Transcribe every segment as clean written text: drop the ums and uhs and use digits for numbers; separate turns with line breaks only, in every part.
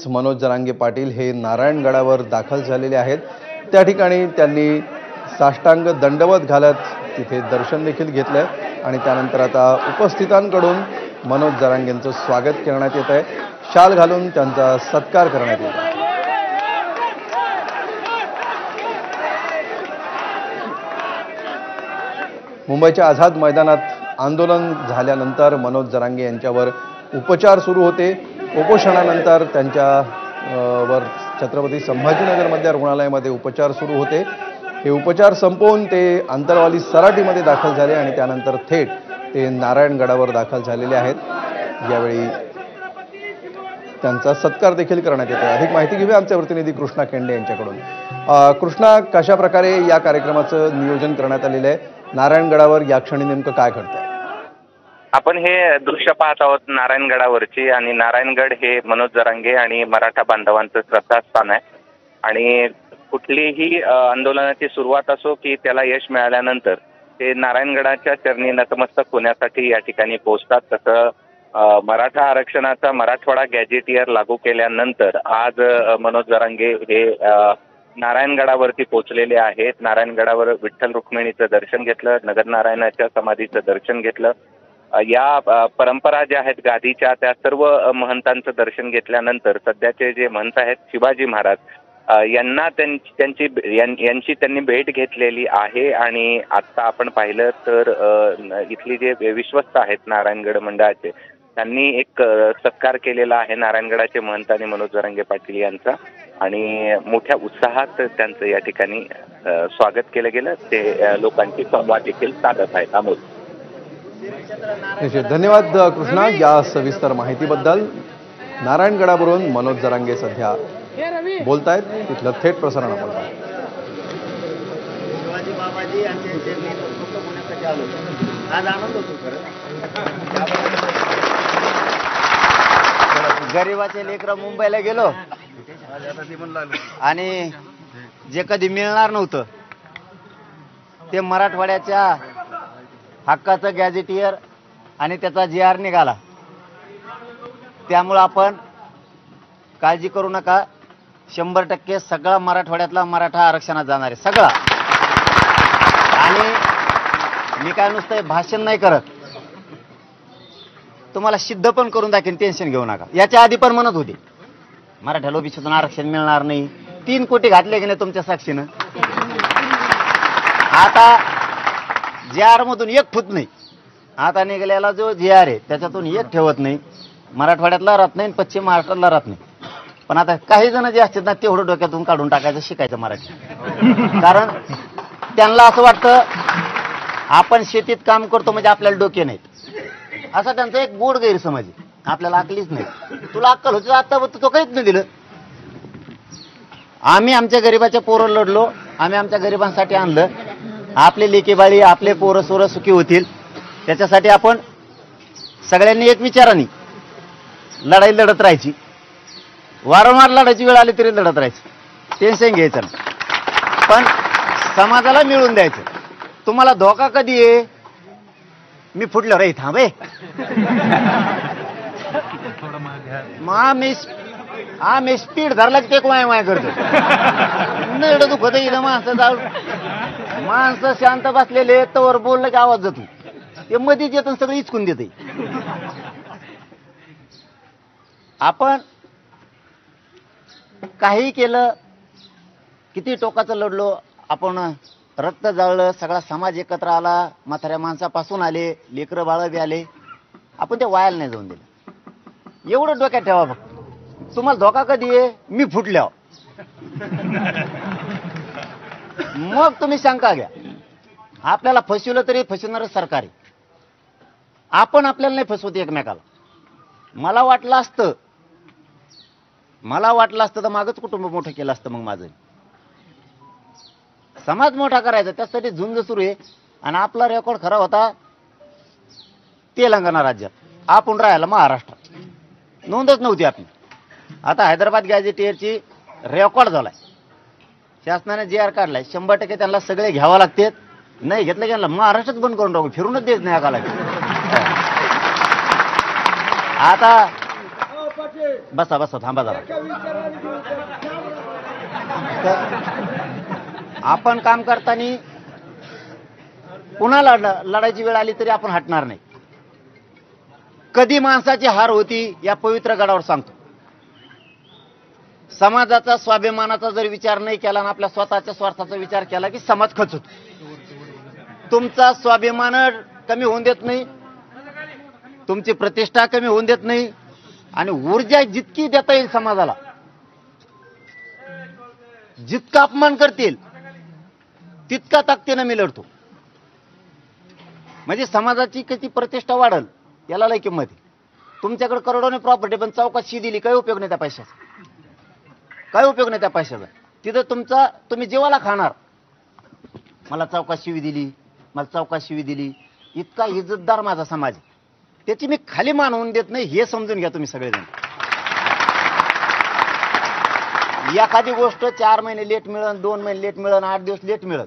मनोज जरांगे पाटील हे नारायणगडावर दाखल झालेले आहेत। त्या ठिकाणी त्यांनी साष्टांग दंडवत घालत तिथे दर्शन देखील घेतलं आणि त्यानंतर आता उपस्थितांकडून मनोज जरांगेंचं स्वागत करण्यात येत आहे। शाल घालून त्यांचा सत्कार करण्यात येत आहे। मुंबईच्या आझाद मैदानात आंदोलन झाल्यानंतर मनोज जरांगे यांच्यावर उपचार सुरू होते। उपोषणानंतर त्यांच्यावर छत्रपती संभाजीनगरमधल्या रुग्णालयामध्ये उपचार सुरू होते। हे उपचार संपवून ते अंतरवाली सराटीमध्ये दाखल झाले आणि त्यानंतर थेट ते नारायणगडावर दाखल झालेले आहेत। यावेळी त्यांचा सत्कार देखील करण्यात येतो। अधिक माहिती घेऊया आमचे प्रतिनिधी कृष्णा केंडे यांच्याकडून। कृष्णा, कशा प्रकारे या कार्यक्रमाचं नियोजन करण्यात आलेलं आहे? नारायणगडावर या क्षणी नेमकं काय घडतंय?
आपण हे दृश्य पाहत आहोत नारायणगडावरची, आणि नारायणगड हे मनोज जरांगे आणि मराठा बांधवांचं श्रद्धास्थान आहे। आणि कुठलीही आंदोलनाची सुरुवात असो की त्याला यश मिळाल्यानंतर ते नारायणगडाच्या चरणी नतमस्तक होण्यासाठी या ठिकाणी पोहोचतात। तसं मराठा आरक्षणाचा मराठवाडा गॅजेटियर लागू केल्यानंतर आज मनोज जरांगे हे नारायणगडावरती पोहोचलेले आहेत। नारायणगडावर विठ्ठल रुक्मिणीचं दर्शन घेतलं, नगरनारायणाच्या समाधीचं दर्शन घेतलं। या परंपरा ज्या आहेत गादीच्या त्या सर्व महंतांचं दर्शन घेतल्यानंतर सध्याचे जे महंत आहेत शिवाजी महाराज यांना यांची त्यांनी भेट घेतलेली आहे। आणि आता आपण पाहिलं तर इथली जे विश्वस्त आहेत नारायणगड मंडळाचे, त्यांनी एक सत्कार केलेला आहे नारायणगडाचे महंत आणि मनोज जरांगे पाटील यांचा, आणि मोठ्या उत्साहात त्यांचं या ठिकाणी स्वागत केलं गेलं। ते लोकांची संवाद देखील साधत आहेत। अमोल,
धन्यवाद कृष्णा या सविस्तर माहितीबद्दल। नारायणगडावरून मनोज जरांगे सध्या बोलतायत, तिथलं थेट प्रसारण आपण
गरीबाचे लेकरं मुंबईला गेलो आणि जे कधी मिळणार नव्हतं ते मराठवाड्याच्या हक्काचं गॅजेटियर आणि त्याचा GR निघाला। त्यामुळं आपण काळजी करू नका, 100% सगळा मराठवाड्यातला मराठा आरक्षणात जाणार आहे सगळा। आणि मी काय नुसतं भाषण नाही करत, तुम्हाला सिद्ध पण करून दाखवेन, टेन्शन घेऊ नका। याच्या आधी पण म्हणत होते मराठ्याला ओबीसीतून आरक्षण मिळणार नाही, 3 कोटी घातले की नाही तुमच्या साक्षीनं। आता GR मधून 1 फूट नाही, आता निघालेला जो GR आहे त्याच्यातून 1 ठेवत नाही। मराठवाड्यातला राहत नाही, पश्चिम महाराष्ट्रातला राहत नाही। पण आता काही जण जे असतात ना तेवढं डोक्यातून काढून टाकायचं, शिकायचं मराठी। कारण त्यांना असं वाटतं आपण शेतीत काम करतो म्हणजे आपल्याला डोके नाहीत, असा त्यांचा एक गोड गैरसमज आहे। आपल्याला अकलीच नाही, तुला अक्कल होती आता तो काहीच नाही दिलं। आम्ही आमच्या गरिबाच्या पोरं लढलो, आम्ही आमच्या गरिबांसाठी आणलं। आपले लेकीबाळी आपले पोरं सोरं सुखी होतील त्याच्यासाठी आपण सगळ्यांनी एक विचाराने लढाई लढत राहायची। वारंवार लढायची वेळ आली तरी लढत राहायची, टेन्शन घ्यायचं नाही, पण समाजाला मिळून द्यायचं। तुम्हाला धोका कधी आहे? मी फुटलो रे थांबे मी स्पीड धरला की ते माय करतो एवढं दुखत इथं माणसं शांत बसलेले तवर बोललं की आवाज जातो, ते मध्येच येतं सगळं इचकून देते। आपण काही केलं, किती टोकाचं लढलो, आपण रक्त जाळलं, सगळा समाज एकत्र आला, म्हाताऱ्या माणसापासून आले, लेकरं बाळ बी आले, आपण ते वायाला नाही जाऊन दिलं। एवढं डोक्यात ठेवा फक्त। तुम्हाला धोका कधी आहे? मी फुटल्यावर। मग तुम्ही शंका घ्या। आपल्याला फसवलं तरी फसवणारं सरकार आहे, आपण आपल्याला नाही फसवत एकमेकाला। मला वाटलं असतं तर मागच कुटुंब मोठं केलं असतं। मग माझं समाज मोठा करायचा, त्यासाठी झुंज सुरू आहे। आणि आपला रेकॉर्ड खरा होता तेलंगणा राज्यात, आपण राहायला महाराष्ट्रात, नोंदच नव्हती आपली। आता हैदराबाद गॅजेटियरची रेकॉर्ड झालाय, शासनाने GR काढलाय। 100% त्यांना सगळे घ्यावं लागते, नाही घेतलं की महाराष्ट्रात बंद करून टाकू, फिरूनच देत नाही. आता बसा बसा, थांबा जरा. तर आपण काम करताना पुन्हा लढायची वेळ आली तरी आपण हटणार नाही. कधी माणसाची हार होती या पवित्र गडावर सांगतो. समाजाचा स्वाभिमानाचा जर विचार नाही केला आणि आपल्या स्वतःच्या स्वार्थाचा विचार केला की समाज खचतो. तुमचा स्वाभिमान कमी होऊन देत नाही, तुमची प्रतिष्ठा कमी होऊन देत नाही, आणि ऊर्जा जितकी देता येईल समाजाला, जितका अपमान करतील तितका ताकदीनं मी लढतो. म्हणजे समाजाची किती प्रतिष्ठा वाढल याला लय किंमत आहे. तुमच्याकडे करोडोने प्रॉपर्टी पण चौकशी दिली, काही उपयोग नाही त्या पैशाचा, काही उपयोग नाही त्या पैशाचा. तिथं तुम्ही जीवाला खाणार. मला चौकशी दिली, मला चौकशी दिली, इतका इज्जतदार माझा समाज आहे, त्याची मी खाली मानवून देत नाही, हे समजून घ्या तुम्ही सगळेजण. एखादी गोष्ट 4 महिने लेट मिळेल, 2 महिने लेट मिळेल, 8 दिवस लेट मिळेल,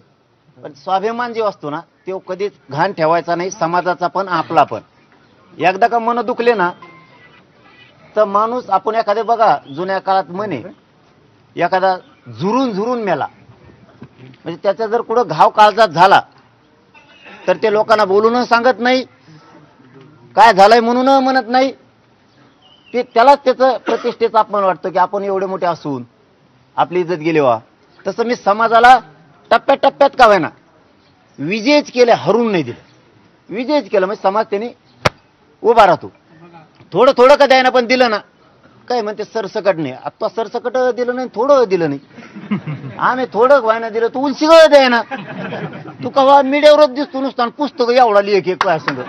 पण स्वाभिमान जे असतो ना तो कधीच घाण ठेवायचा नाही, समाजाचा पण आपला पण. एकदा का मन दुखले ना तर माणूस, आपण एखादे बघा जुन्या काळात म्हणे, एखादा झुरून झुरून मेला म्हणजे त्याचा जर कुठं घाव काळजात झाला तर ते लोकांना बोलून सांगत नाही, काय झालंय म्हणून म्हणत नाही, ते त्यालाच त्याचं प्रतिष्ठेचा अपमान वाटतं की आपण एवढे मोठे असून आपली इज्जत गेली वा. तसं मी समाजाला टप्प्याटप्प्यात का व्हायना विजयच केले, हरून नाही दिलं, विजयच केलं. म्हणजे समाज त्याने उभा राहतो. थोडं थोडं का द्यायना पण दिलं ना, काय म्हणते सरसकट नाही. आता सरसकट दिलं नाही, थोडं दिलं नाही, आम्ही थोडं व्हायना दिलं, तू उलशी द्यायना. तू कवा मीडियावरच दिसतो नुसतं, पुस्तक एवढा लिह की काय सांग